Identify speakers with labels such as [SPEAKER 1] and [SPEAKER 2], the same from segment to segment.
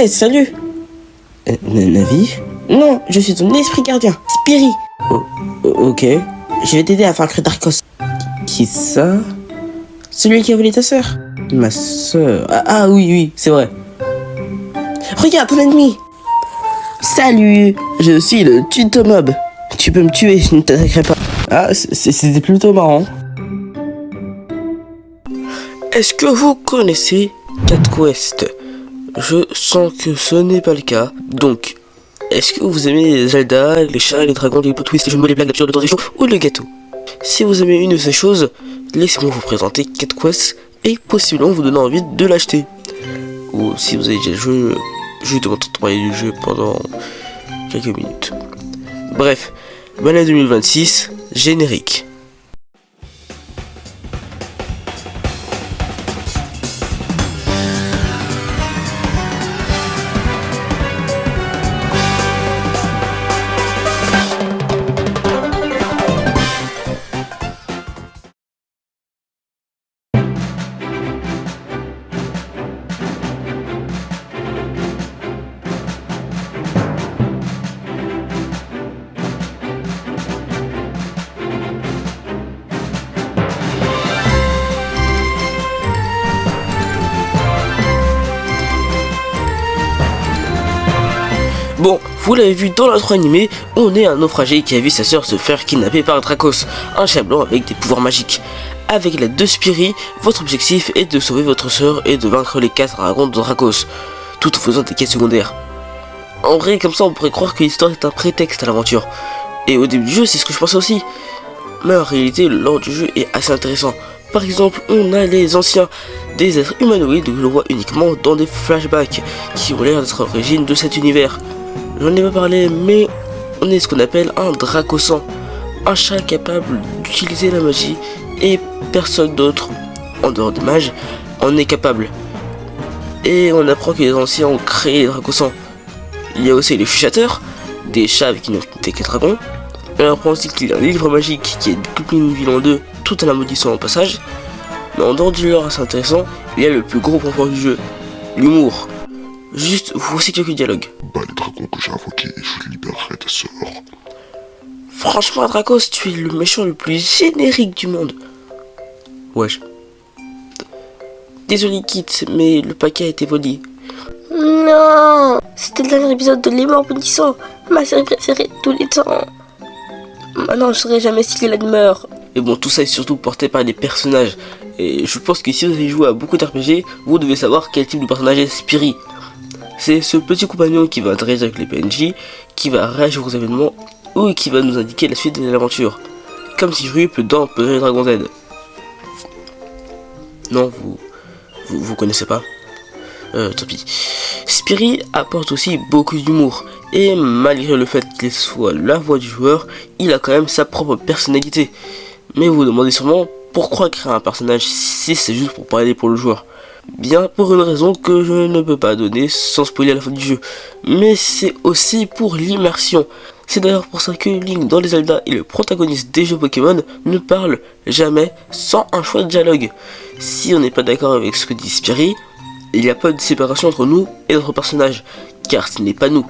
[SPEAKER 1] Hey, salut. Navi? Non, je suis ton esprit gardien, Spiri. Ok. Je vais t'aider à vaincre Darkos. Qui ça? Celui qui a volé ta sœur? Ma sœur. Ah oui, c'est vrai. Regarde ton ennemi. Salut, je suis le tutomob. Tu peux me tuer, je ne t'attaquerai pas. Ah, c'était plutôt marrant. Est-ce que vous connaissez Cat Quest? Je sens que ce n'est pas le cas. Donc, est-ce que vous aimez les Zelda, les chats, les dragons, les plot twists, les jeux de mots, les blagues absurdes, le temps des shows ou le gâteau? Si vous aimez une de ces choses, laissez-moi vous présenter Cat Quest et possiblement vous donner envie de l'acheter. Ou si vous avez déjà le jeu, je vais te parler du jeu pendant quelques minutes. Bref, bonne année 2026, générique. Bon, vous l'avez vu dans l'intro animé, on est un naufragé qui a vu sa sœur se faire kidnapper par Dracos, un chat blanc avec des pouvoirs magiques. Avec l'aide de Spiri, votre objectif est de sauver votre sœur et de vaincre les 4 dragons de Dracos, tout en faisant des quêtes secondaires. En vrai, comme ça on pourrait croire que l'histoire est un prétexte à l'aventure. Et au début du jeu, c'est ce que je pensais aussi. Mais en réalité, le lore du jeu est assez intéressant. Par exemple, on a les anciens, des êtres humanoïdes que l'on voit uniquement dans des flashbacks, qui ont l'air d'être à l'origine de cet univers. J'en ai pas parlé, mais on est ce qu'on appelle un Dracosan, un chat capable d'utiliser la magie, et personne d'autre, en dehors des mages, en est capable. Et on apprend que les anciens ont créé les Dracosans. Il y a aussi les chuchateurs, des chats avec une affinité que dragons. Et on apprend aussi qu'il y a un livre magique qui est découpé une ville en deux, tout en la maudissant au passage. Mais en dehors du lore assez intéressant, il y a le plus gros point fort du jeu, l'humour. Juste, voici quelques dialogues.
[SPEAKER 2] Bah, les dragons que j'ai invoqués, je libérerai ta sœur.
[SPEAKER 1] Franchement, Dracos, tu es le méchant le plus générique du monde. Wesh. Désolé, Kit, mais le paquet a été volé. Non, c'était le dernier épisode de Les Morts Bondissants, ma série préférée de tous les temps. Maintenant, je saurais jamais si Lélan meurt. Et bon, tout ça est surtout porté par les personnages. Et je pense que si vous avez joué à beaucoup d'RPG, vous devez savoir quel type de personnage est Spiri. C'est ce petit compagnon qui va interagir avec les PNJ, qui va réagir aux événements, ou qui va nous indiquer la suite de l'aventure. Comme si Rup dans Puzzle Dragon Z. Non, vous connaissez pas? Tant pis. Spiri apporte aussi beaucoup d'humour, et malgré le fait qu'il soit la voix du joueur, il a quand même sa propre personnalité. Mais vous vous demandez sûrement pourquoi créer un personnage si c'est juste pour parler pour le joueur. Bien pour une raison que je ne peux pas donner sans spoiler la fin du jeu, mais c'est aussi pour l'immersion. C'est d'ailleurs pour ça que Link dans les Zelda et le protagoniste des jeux Pokémon ne parle jamais sans un choix de dialogue. Si on n'est pas d'accord avec ce que dit Spiri, il n'y a pas de séparation entre nous et notre personnage, car ce n'est pas nous.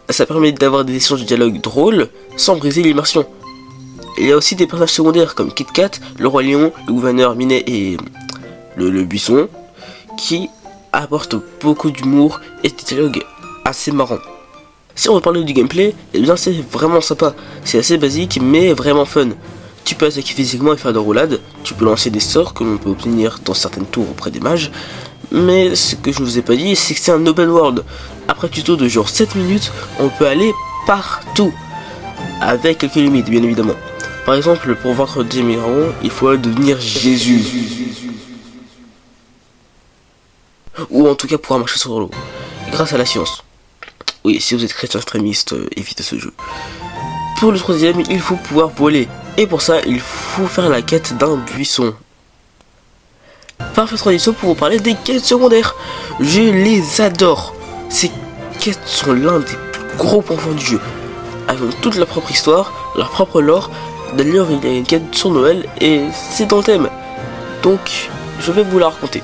[SPEAKER 1] Ça permet d'avoir des échanges de dialogue drôles sans briser l'immersion. Il y a aussi des personnages secondaires comme Kit Kat, le roi lion, le gouverneur Minet et le buisson, qui apportent beaucoup d'humour et des dialogues assez marrants. Si on veut parler du gameplay, eh bien c'est vraiment sympa. C'est assez basique mais vraiment fun. Tu peux attaquer physiquement et faire des roulades, tu peux lancer des sorts que l'on peut obtenir dans certaines tours auprès des mages. Mais ce que je ne vous ai pas dit, c'est que c'est un open world. Après un tuto de genre 7 minutes, on peut aller partout. Avec quelques limites bien évidemment. Par exemple, pour vaincre des dragons, il faut devenir Jésus. Ou en tout cas pouvoir marcher sur l'eau. Grâce à la science. Oui, si vous êtes chrétien extrémiste, évitez ce jeu. Pour le troisième, il faut pouvoir voler. Et pour ça, il faut faire la quête d'un buisson. Parfaite transition pour vous parler des quêtes secondaires. Je les adore. Ces quêtes sont l'un des plus gros points forts du jeu. Elles ont toute leur propre histoire, leur propre lore. D'ailleurs, il y a une quête sur Noël et c'est dans le thème. Donc, je vais vous la raconter.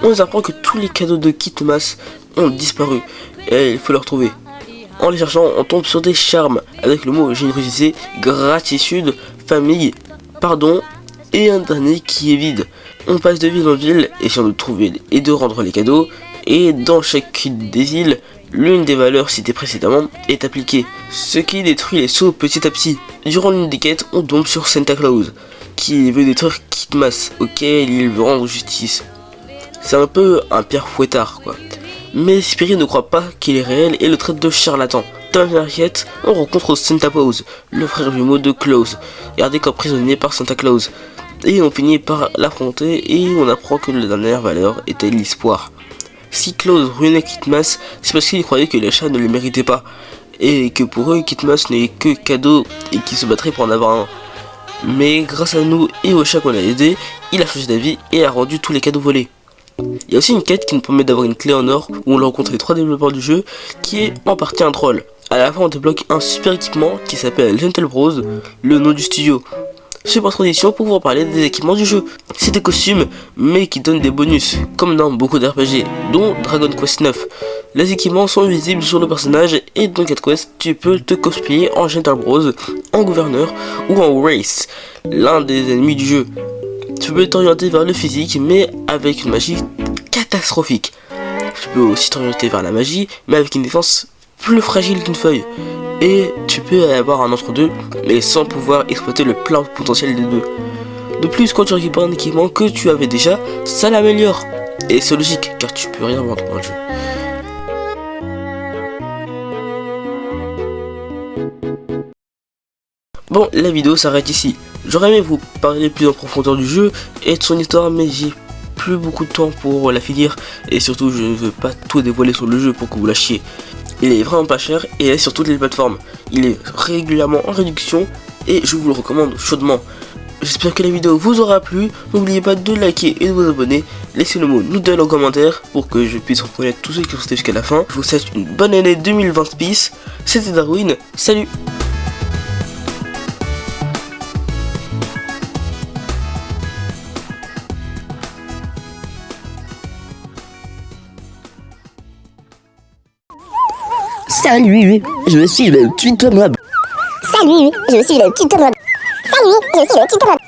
[SPEAKER 1] on nous apprend que tous les cadeaux de Kitmas ont disparu et il faut les retrouver. En les cherchant, on tombe sur des charmes avec le mot générosité, gratitude, famille, pardon et un dernier qui est vide. On passe de ville en ville, essayant de trouver et de rendre les cadeaux, et dans chacune des îles, l'une des valeurs citées précédemment est appliquée, ce qui détruit les sauts petit à petit. Durant l'une des quêtes, on tombe sur Santa Claus, qui veut détruire Kitmas, auquel il veut rendre justice. C'est un peu un Pierre Fouettard quoi. Mais Spirit ne croit pas qu'il est réel et le traite de charlatan. Dans la quête, on rencontre Santa Claus, le frère jumeau de Claus, gardé comme prisonnier par Santa Claus. Et on finit par l'affronter et on apprend que la dernière valeur était l'espoir. Si Claus ruinait Kitmas, c'est parce qu'il croyait que les chats ne le méritaient pas, et que pour eux Kitmas n'est que cadeau et qu'ils se battraient pour en avoir un. Mais grâce à nous et au chat qu'on a aidé, il a changé d'avis et a rendu tous les cadeaux volés. Il y a aussi une quête qui nous permet d'avoir une clé en or où on rencontre les 3 développeurs du jeu, qui est en partie un troll. À la fin on débloque un super équipement qui s'appelle Gentle Bros, le nom du studio. Super tradition pour vous parler des équipements du jeu. C'est des costumes mais qui donnent des bonus, comme dans beaucoup d'RPG, dont Dragon Quest 9. Les équipements sont visibles sur le personnage et dans Cat Quest tu peux te cosplayer en Gentle Bros, en gouverneur ou en Wraith, l'un des ennemis du jeu. Tu peux t'orienter vers le physique mais avec une magie catastrophique. Tu peux aussi t'orienter vers la magie mais avec une défense plus fragile qu'une feuille. Et tu peux avoir un entre-deux, mais sans pouvoir exploiter le plein potentiel des deux. De plus, quand tu récupères un équipement que tu avais déjà, ça l'améliore. Et c'est logique, car tu peux rien vendre dans le jeu. Bon, la vidéo s'arrête ici. J'aurais aimé vous parler plus en profondeur du jeu et de son histoire, mais j'ai plus beaucoup de temps pour la finir. Et surtout, je ne veux pas tout dévoiler sur le jeu pour que vous lâchiez. Il est vraiment pas cher et il est sur toutes les plateformes. Il est régulièrement en réduction et je vous le recommande chaudement. J'espère que la vidéo vous aura plu. N'oubliez pas de liker et de vous abonner. Laissez le mot Noodle en commentaire pour que je puisse reconnaître tous ceux qui sont restés jusqu'à la fin. Je vous souhaite une bonne année 2020 Peace. C'était Darwin. Salut.
[SPEAKER 3] Salut, je suis le Tutomob.
[SPEAKER 4] Salut, je suis le Tutomob. Salut, je suis le Tutomob.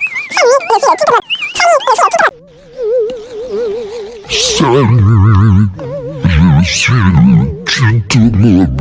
[SPEAKER 4] Salut, je suis le Tutomob. Salut, je suis le Tutomob.
[SPEAKER 2] Salut, je suis le Tutomob.